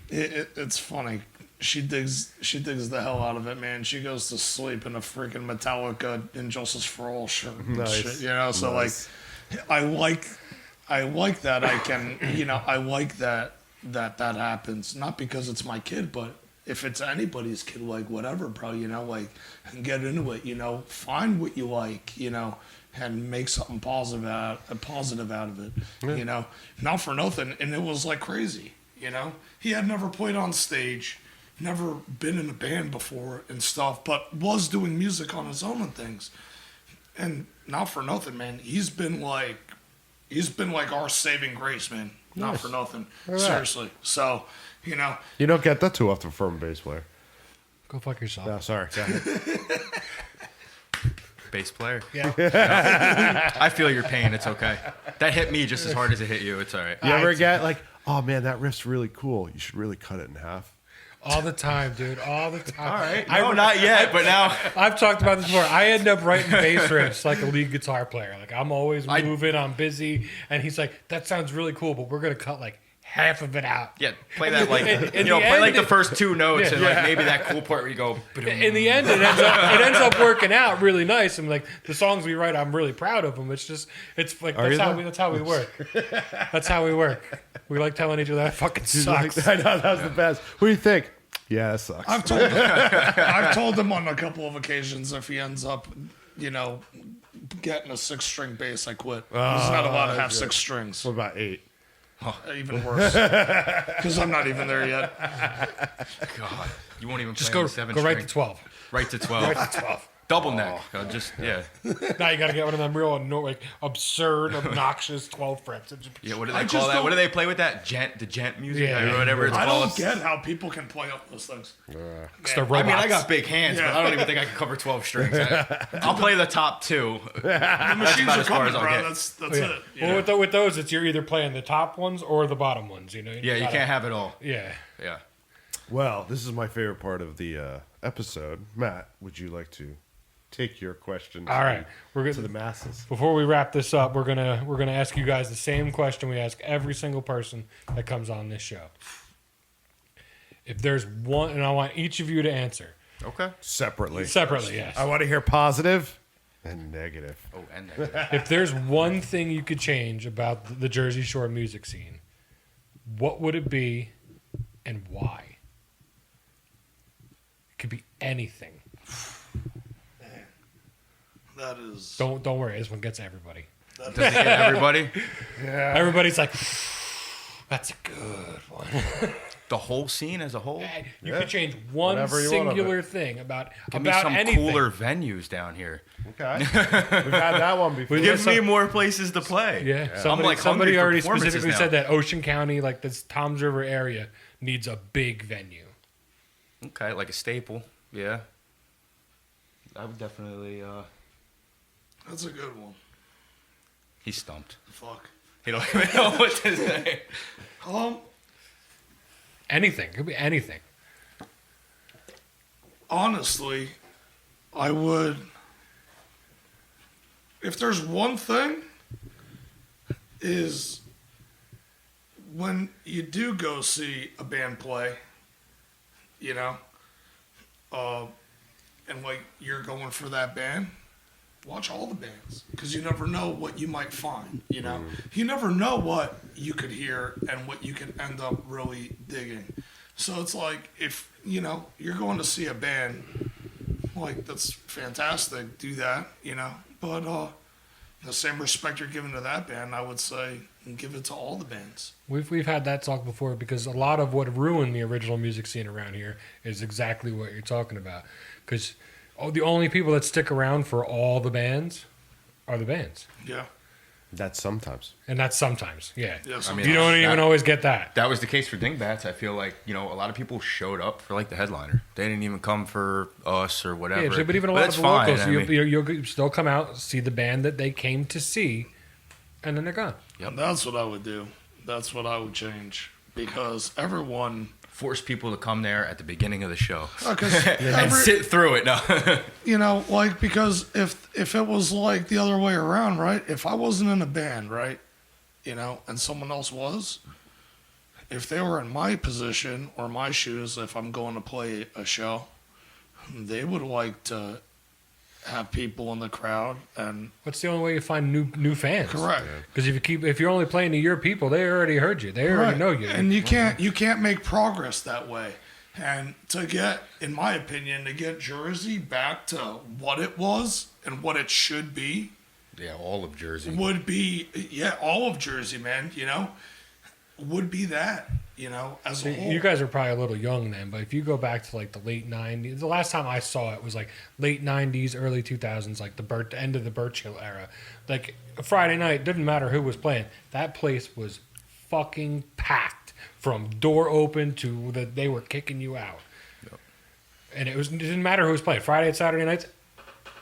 it's funny. She digs the hell out of it, man. She goes to sleep in a freaking Metallica Injustice for All shirt and Nice. shit, you know. So Nice. like, I like that I can, you know, I like that happens. Not because it's my kid, but if it's anybody's kid, like whatever, bro, you know, like get into it, you know, find what you like, you know, and make something positive out of it, you know. Not for nothing, and it was like crazy, you know. He had never played on stage, never been in a band before and stuff, but was doing music on his own and things. And not for nothing, man. He's been like our saving grace, man. Not Nice. for nothing. Look at that. Seriously. So, you know, You don't get that too often from a bass player. Go fuck yourself. No, sorry. Go ahead. Bass player. Yeah. I feel your pain. It's okay. That hit me just as hard as it hit you. It's all right. You ever get like, oh man, that riff's really cool. You should really cut it in half. All the time, dude. All the time. All right. No, not yet, but now. I've talked about this before. I end up writing bass riffs like a lead guitar player. Like I'm always moving, I'm busy, and he's like, "That sounds really cool, but we're gonna cut like half of it out." Yeah, play that like In you know, the play end, like the first two notes and Yeah. like maybe that cool part where you go. In the end, it ends up working out really nice. And like the songs we write, I'm really proud of them. It's like Are you that's how we work. That's how we work. We like telling each other that fucking sucks. I know that was the best. What do you think? Yeah, that sucks. I've told him on a couple of occasions if he ends up, you know, getting a 6-string bass, I quit. He's not allowed to have 6 strings. What about 8? Even worse. Because I'm not even there yet. God, you won't even Just play go on the 7 right string. to 12. Right to 12. Right to 12. Double neck. Just yeah. Now you got to get one of them real like absurd, obnoxious 12 frets. Yeah. What do I they just call that? don't- What do they play with that? The gent music Yeah. or whatever it's I called. don't get how people can play up those things. It's the I robots. mean, I got big hands, Yeah. but I don't even think I can cover 12 strings. I'll play the top 2. The machines about are as far coming, as I'll bro. get. That's Yeah. it. you Well, know? with those, it's you're either playing the top ones or the bottom ones. You know. Yeah, you gotta- can't have it all. Yeah. Yeah. Well, this is my favorite part of the episode. Matt, would you like to take your question All right. We're to good. the masses? Before we wrap this up, we're gonna ask you guys the same question we ask every single person that comes on this show. If there's one, and I want each of you to answer Okay. Separately. separately. Yes. I want to hear positive and negative. Oh, and then. If there's one thing you could change about the Jersey Shore music scene, what would it be, and why? It could be anything. That is. Don't worry. This one gets everybody. Does it get everybody? Everybody's like, that's a good one. The whole scene as a whole? You could change one Whatever you want of singular thing about Give me some anything. cooler venues down here. Okay. We've had that one before. Yeah, Give me more places to play. Yeah, I'm like somebody hungry for already performances specifically now. said that Ocean County, like this Toms River area, needs a big venue. Okay, like a staple. Yeah. I would definitely. That's a good one. He's stumped. Fuck. He don't even know what to say. Anything. It could be anything. Honestly, I would. If there's one thing, is when you do go see a band play, you know, and like you're going for that band, watch all the bands because you never know what you might find. You know, you never know what you could hear and what you could end up really digging. So it's like if you're going to see a band, like that's fantastic. Do that, but the same respect you're giving to that band, I would say, give it to all the bands. We've had that talk before because a lot of what ruined the original music scene around here is exactly what you're talking about. Because the only people that stick around for all the bands are the bands. Yeah. That's sometimes. And that's sometimes, yeah. Yes, I mean, You don't even always get that. That was the case for Dingbats. I feel like, a lot of people showed up for like the headliner. They didn't even come for us or whatever. Yeah, but even a lot that's of the locals, fine. I mean, you'll still come out, see the band that they came to see, and then they're gone. Yep. That's what I would do. That's what I would change because everyone. force people to come there at the beginning of the show And sit through it. No, because if it was like the other way around, right? If I wasn't in a band, right, and someone else was, if they were in my position or my shoes, if I'm going to play a show, they would like to have people in the crowd and What's the only way you find new fans? correct. Because if you're only playing to your people, they already heard you. They already know you. And you can't make progress that way. And to get, in my opinion, to get Jersey back to what it was and what it should be, yeah, all of Jersey would be all of Jersey, man. Would be that as a whole. You guys are probably a little young then, but if you go back to like the late '90s, the last time I saw it was like late '90s, early 2000s, like the end of the Birch Hill era. Like a Friday night, didn't matter who was playing. That place was fucking packed from door open to that they were kicking you out. Yep. And it didn't matter who was playing. Friday and Saturday nights,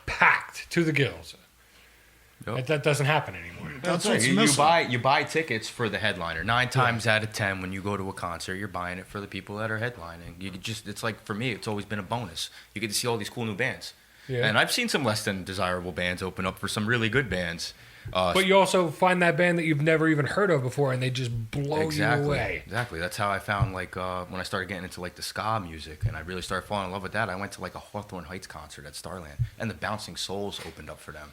packed to the gills. Yep. That doesn't happen anymore. That's right. what's You missing. buy tickets for the headliner. 9 times out of 10, when you go to a concert, you're buying it for the people that are headlining. It's like, for me, it's always been a bonus. You get to see all these cool new bands. Yeah. And I've seen some less than desirable bands open up for some really good bands. But you also find that band that you've never even heard of before, and they just blow you away. Exactly. That's how I found, like, when I started getting into, like, the ska music, and I really started falling in love with that. I went to, like, a Hawthorne Heights concert at Starland, and the Bouncing Souls opened up for them.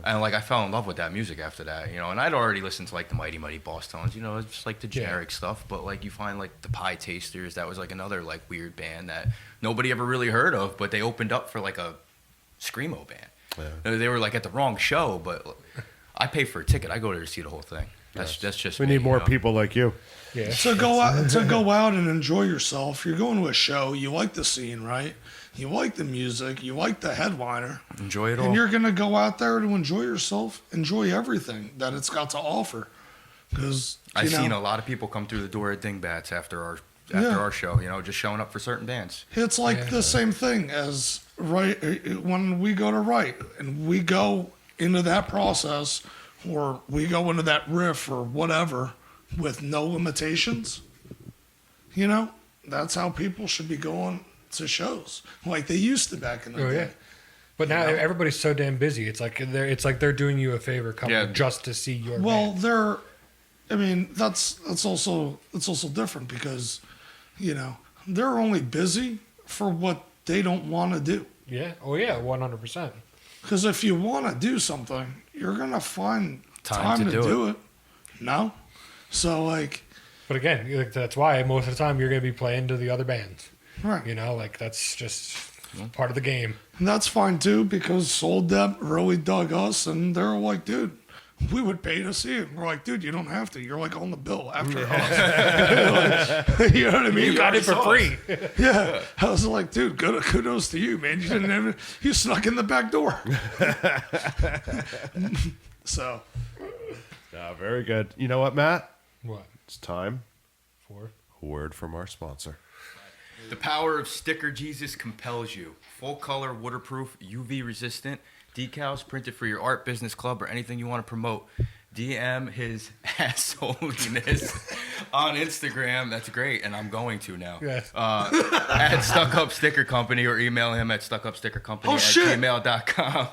And, like, I fell in love with that music after that, and I'd already listened to, like, the Mighty Mighty Boss Tones, it's just, like, the generic stuff. But, like, you find, like, the Pie Tasters, that was, like, another, like, weird band that nobody ever really heard of, but they opened up for, like, a Screamo band. Yeah. They were, like, at the wrong show, but I pay for a ticket. I go there to see the whole thing. That's just We me, need more people like you. Yeah. To go out and enjoy yourself. You're going to a show. You like the scene, right? You like the music. You like the headliner. Enjoy it all. And you're going to go out there to enjoy yourself. Enjoy everything that it's got to offer. Because I've seen a lot of people come through the door at Dingbats after our show. Just showing up for certain bands. It's like the same thing as when we go to write and we go into that process or we go into that riff or whatever with no limitations. That's how people should be going to shows like they used to back in the day. Yeah. But now everybody's so damn busy. It's like they're doing you a favor coming just to see your band. That's also different because they're only busy for what they don't want to do. Yeah. Oh yeah, 100%. Because if you want to do something, you're gonna find time to do it. No, so like. But again, that's why most of the time you're going to be playing to the other bands. Right. That's just part of the game. And that's fine too, because Soul Dep really dug us, and they're like, dude, we would pay to see it. We're like, dude, you don't have to. You're like on the bill after us. You know what I mean? You got it for free. Yeah. I was like, dude, kudos to you, man. You snuck in the back door. So. Very good. You know what, Matt? What? It's time For? a word from our sponsor. The power of Sticker Jesus compels you. Full color, waterproof, UV resistant decals printed for your art, business, club, or anything you want to promote. DM his ass holiness on Instagram. That's great, and I'm going to now. Yes. At Stuck Up Sticker Company, or email him at stuckupstickercompany@gmail.com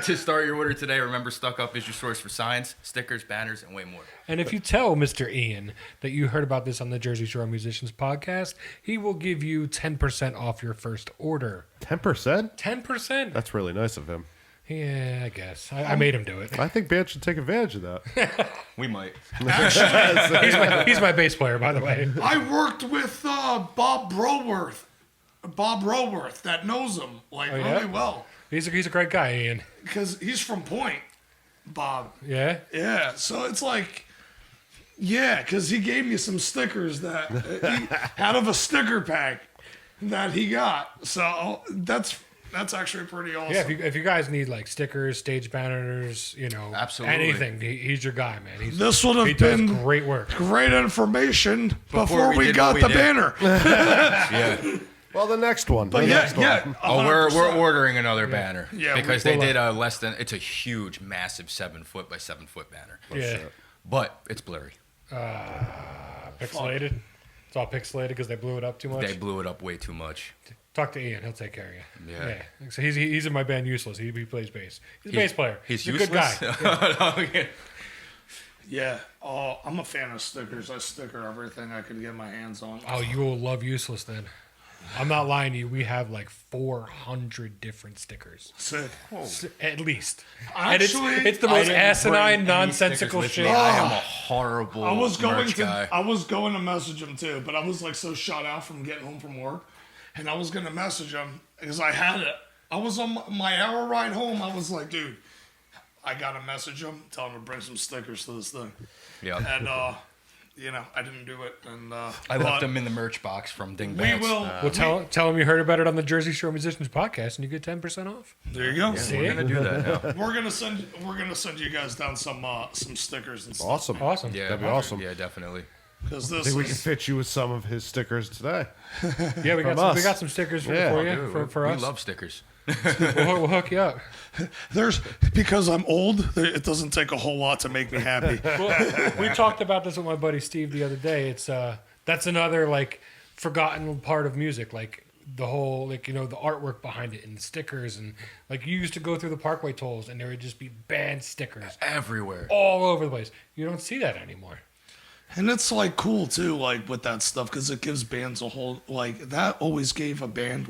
to start your order today. Remember, Stuck Up is your source for signs, stickers, banners, and way more. And if you tell Mr. Ian that you heard about this on the Jersey Shore Musicians podcast, he will give you 10% off your first order. 10%? 10%? That's really nice of him. Yeah, I guess. I made him do it. I think bands should take advantage of that. We might. He's my bass player, by the way. I worked with Bob Broworth, that knows him yeah? really well He's a great guy, Ian. because he's from Point. Bob. Yeah? Yeah, so it's like, yeah, because he gave me some stickers that out of a sticker pack that he got. So that's actually pretty awesome. Yeah, if you guys need like stickers, stage banners, Absolutely. anything, he's your guy, man. This would He have does been great work. great information before we did got what we the did. banner. Yeah. Well, the next one. But the yeah, next one. yeah. Oh, we're 100%. ordering another banner. Yeah, because they we'll, did it's a huge, massive 7-foot by 7-foot banner. Yeah. But it's blurry. Pixelated. It's all pixelated because they blew it up too much. They blew it up way too much. Talk to Ian; he'll take care of you. Yeah. So he's in my band Useless. He plays bass. He's a bass player. He's a useless. good guy. Okay. Yeah. Oh, I'm a fan of stickers. I sticker everything I could get my hands on. Oh, you will love Useless then. I'm not lying to you. We have like 400 different stickers, Sick. at least. Actually, and it's the I most didn't asinine, bring any nonsensical stickers with shit. me. I am a horrible I was going merch guy. to message him too, but I was like so shut out from getting home from work, and I was gonna message him because I had it. I was on my hour ride home. I was like, dude, I gotta message him, tell him to bring some stickers to this thing, Yeah. and I didn't do it, and I left them in the merch box from Ding We Bats. will. Well, tell him you heard about it on the Jersey Shore Musicians podcast, and you get 10% off. There you go. See? We're gonna do that now. We're gonna send you guys down some stickers and stuff. Awesome. Awesome. Yeah, That'd be awesome. Yeah, definitely. Because I this think we can is, fit you with some of his stickers today. Yeah, we From got us. some stickers for, Yeah. for you Dude, for we us. love stickers. We'll hook you up. because I'm old. It doesn't take a whole lot to make me happy. Well, we talked about this with my buddy Steve the other day. It's that's another like forgotten part of music, like the whole the artwork behind it and the stickers, and like you used to go through the Parkway tolls and there would just be band stickers Everywhere. all over the place. You don't see that anymore. And it's like cool too, like with that stuff, because it gives bands a whole that always gave a band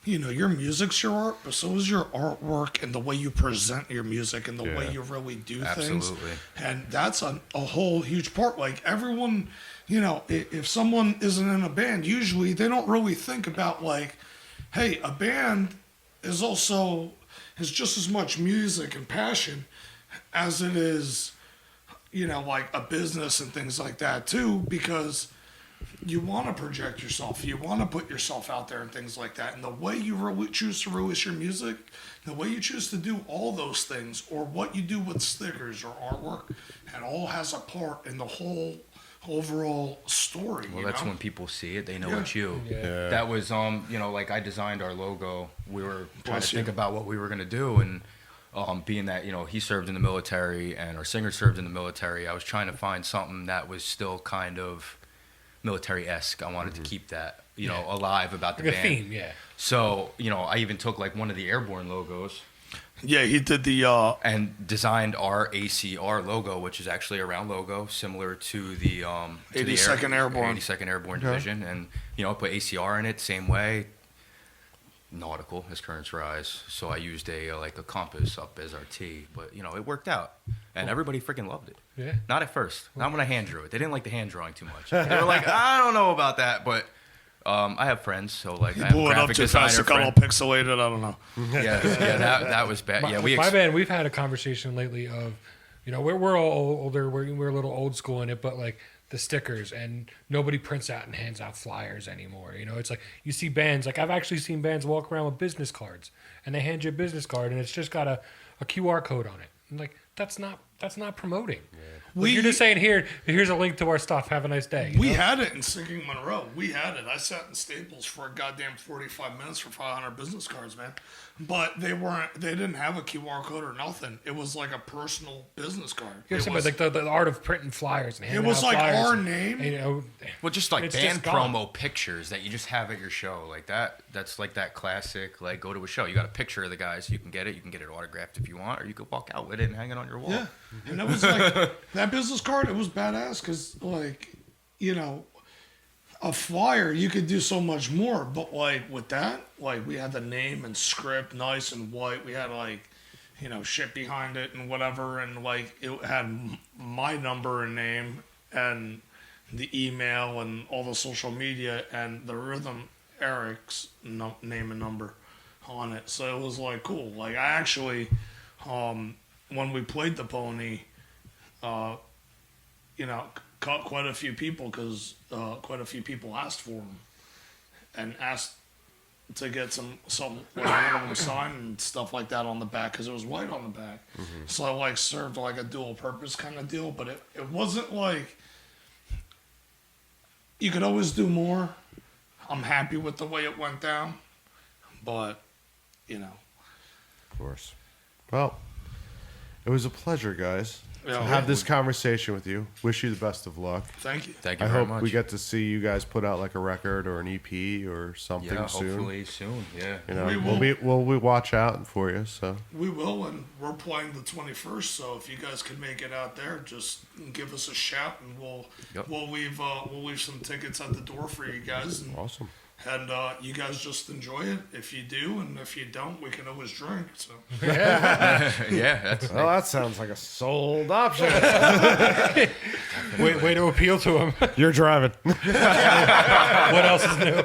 your music's your art, but so is your artwork and the way you present your music and the way you really do things. Absolutely. And that's a whole huge part. Like everyone, if someone isn't in a band, usually they don't really think about hey, a band is just as much music and passion as it is a business and things like that too, because you want to project yourself, you want to put yourself out there and things like that. And the way you really choose to release your music, the way you choose to do all those things, or what you do with stickers or artwork, it all has a part in the whole overall story. Well, that's when people see it, they know Yeah. it's you. Yeah. That was, I designed our logo. We were trying Bless to you. think about what we were going to do. And being that, he served in the military and our singer served in the military, I was trying to find something that was still kind of military-esque. I wanted to keep that, alive about the Like a band. theme, yeah. So, I even took one of the airborne logos Yeah, he did the and designed our ACR logo, which is actually a round logo similar to the 82nd Airborne. 82nd Airborne Division, and put ACR in it same way. Nautical as currents rise, so I used a compass up as our T, but it worked out, and everybody freaking loved it. Yeah. Not at first, not when I hand drew it. They didn't like the hand drawing too much. They were like, I don't know about that, but I have friends, so I have a blew it up graphic too fast. designer It got all friend. pixelated. I don't know. Yeah, that was bad. Yeah, My band, we've had a conversation lately of, we're all older, we're a little old school in it, but like the stickers, and nobody prints out and hands out flyers anymore. It's like you see bands, like I've actually seen bands walk around with business cards, and they hand you a business card, and it's just got a QR code on it. And like that's not promoting. You're just saying here's a link to our stuff. Have a nice day. you We know? had it in Sinking Monroe. We had it. I sat in Staples for a goddamn 45 minutes for 500 business cards, man. But they didn't have a QR code or nothing. It was like a personal business card. You're It saying, was, like the art of printing flyers and it handing was out like flyers our and, name. you know, Well, just like It's band just gone. promo pictures that you just have at your show, like that. That's like that classic. Like, go to a show, you got a picture of the guys. You can get it. You can get it autographed if you want, or you could walk out with it and hang it on your wall. Yeah. And it was like, that business card, it was badass because, like, you know, a flyer, you could do so much more. But, like, with that, like, we had the name and script nice and white. We had, like, you know, shit behind it and whatever. And, like, it had my number and name and the email and all the social media and the Rhythm Eric's name and number on it. So it was, like, cool. Like, I actually, when we played the Pony, you know, caught quite a few people because quite a few people asked for them and asked to get some like one of them signed and stuff like that on the back because it was white on the back. So I like served like a dual purpose kind of deal, but it wasn't like you could always do more. I'm happy with the way it went down, but you know. Of course. Well, it was a pleasure, guys, Yeah, to have this conversation with you. Wish you the best of luck. Thank you. Thank you I very hope much. we get to see you guys put out like a record or an EP or something yeah, soon. hopefully soon. Yeah. You know, We we'll watch out for you. So We will, and we're playing the 21st. So if you guys can make it out there, just give us a shout, and Yep. we'll leave some tickets at the door for you guys, and awesome. you guys just enjoy it. If you do, and if you don't, we can always drink. So Yeah. That's Well, that sounds like a sold option. way to appeal to him. You're driving. What else is new?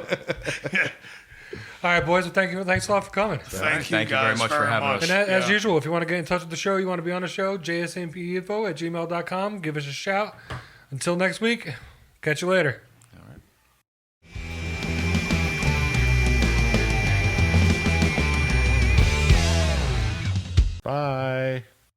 All right, boys. Well, thanks a lot for coming. thank you Thank you guys very much for having us. And as Yeah. usual, if you want to get in touch with the show, you want to be on the show, jsmpinfo@gmail.com. Give us a shout. Until next week, catch you later. Bye.